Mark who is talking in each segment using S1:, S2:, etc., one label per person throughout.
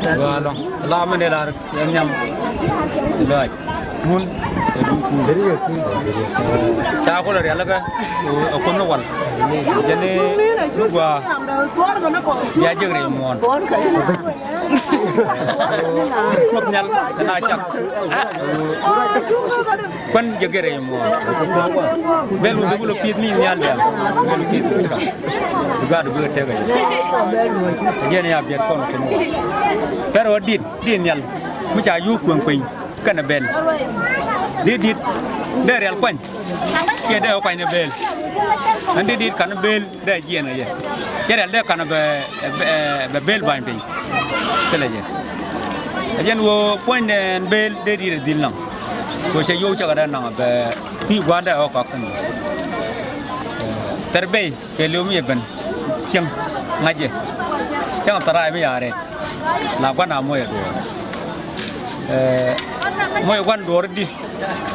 S1: Galo, la mene la nyam. Loi. Mun cha ko la yalla ga ko no wal jene lugwa ya jegre mon mop nyal na chak kon jegre mon belu dugulo pit ni nyal ya belu pit ka ga do te ga jene ya biet kon ko pero dit nyal mu cha yu kweng pin kana ben dit de real kwan ke de o kwani bel ande dit kana bel de jena ye ke real de kana be bel ban pin tele je ajen wo point den bel de dit dilang ko se yo cha ga na be ti gwanda o ka kan terbe ke lu mi ben siang ngaje chang tarai me yare na kwa na mo ye do moy wan dor di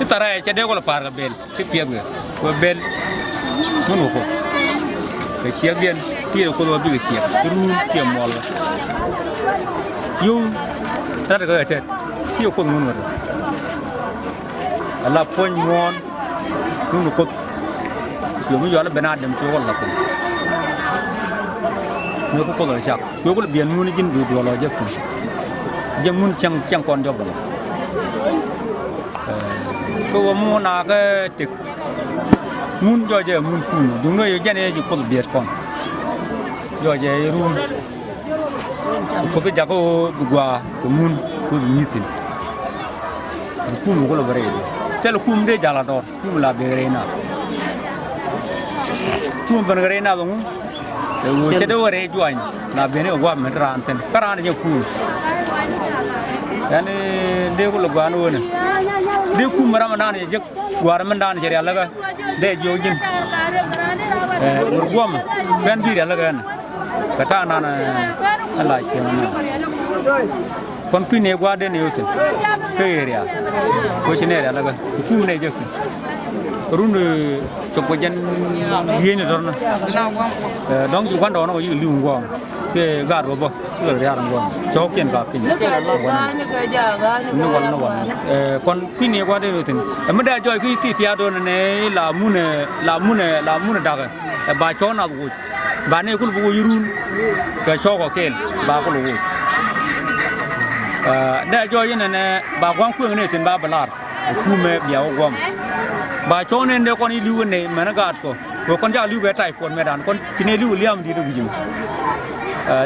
S1: tara e de ko par bel ti pieb ko bel munu ko ke sia bien ti ko do bi sia ru ti mol yu tar ga te ti ko munu ala pon mon munu ko yo mi yo la bena dem ci wala ko no ko ko sak yo ko bien munu jin du do lo je ko je mun chang kon job ko mo na ga tik mun jo je mun ku du no ye jane ji ko biet kon jo je rum ko ga ko gwa ko mun ko mitin ku mo ko lo bare tel ku mde jala dor ku la be reina ku ban reina do mu wo che do re join na bene wa me ran ten karan je ku yani de ko lo gwa no ne de ku mara man ne je gwar man dan je yalla ga de jojin ur gwam ben bi yalla ga ka ta na na Allah shi man kon ku ne gwa de ne yote ke area ko shi ne yalla ga ku ne je run choko jen diene dorna donc ju kwando no yu liu ngom ke ga ro bo ke ya ngom choken ka pin no wal kon pini kwa de tin ma da joy ki ti pia do ne la mune daga ba chona gu ba ne ku bu yurun ke choko ken ba ko lu da joy ne ba kwang ku ne tin ba balar ku me biaw gom ba chone ne kon liu ne mana gat ko kon ja liu ga tai pon medan kon kine liu liam di du jim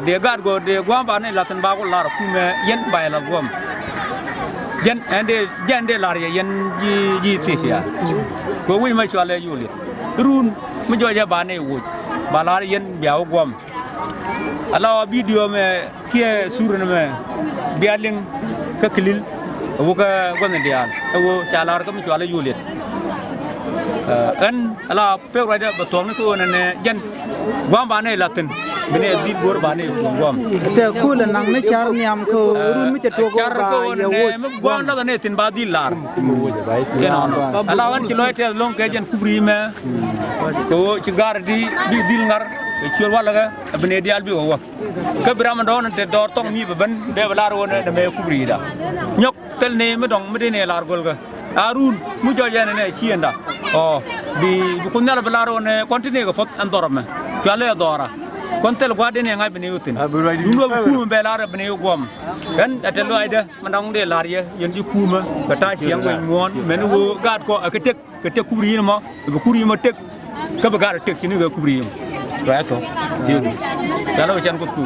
S1: de gat go de gwam ba ne latan ba ko lar ku me yen ba la gwam yen ande jende lar yen ji ti ya ko wi ma chale yuli run mu joja ba ne wu ba lar yen biaw gwam ala video me kie surne me bialing ka klil wo ka gon dial wo chalar ka mu chale yuli an ala pe rada batong ko ne jen gwam ba ne latin bene di gor ba ne gwam
S2: te kul nang ne char niam ko run mi che to ko
S1: char ko ne gwam da ne tin ba di lar ala wan ki loy te long ke jen kubri me ko ci gar di dil ngar ci wala ga bene dial bi wo ke bram don te dor tong mi ban be lar won ne me kubri da nyok tel ne me dong me de ne lar gol ga arun mu jojane ne chienda o bi ko nala balaro ne continue ko fot andorme kale dora kontel gwade ne ngai bene utin duno ku be lar bene gom kan atelo aida mandang de lar ye yen ji kuma ka ta chiang wen mon men wo gad ko ka tek kubri mo be kubri mo tek ka ba gad tek ni ga kubri mo right to salo chan ko ku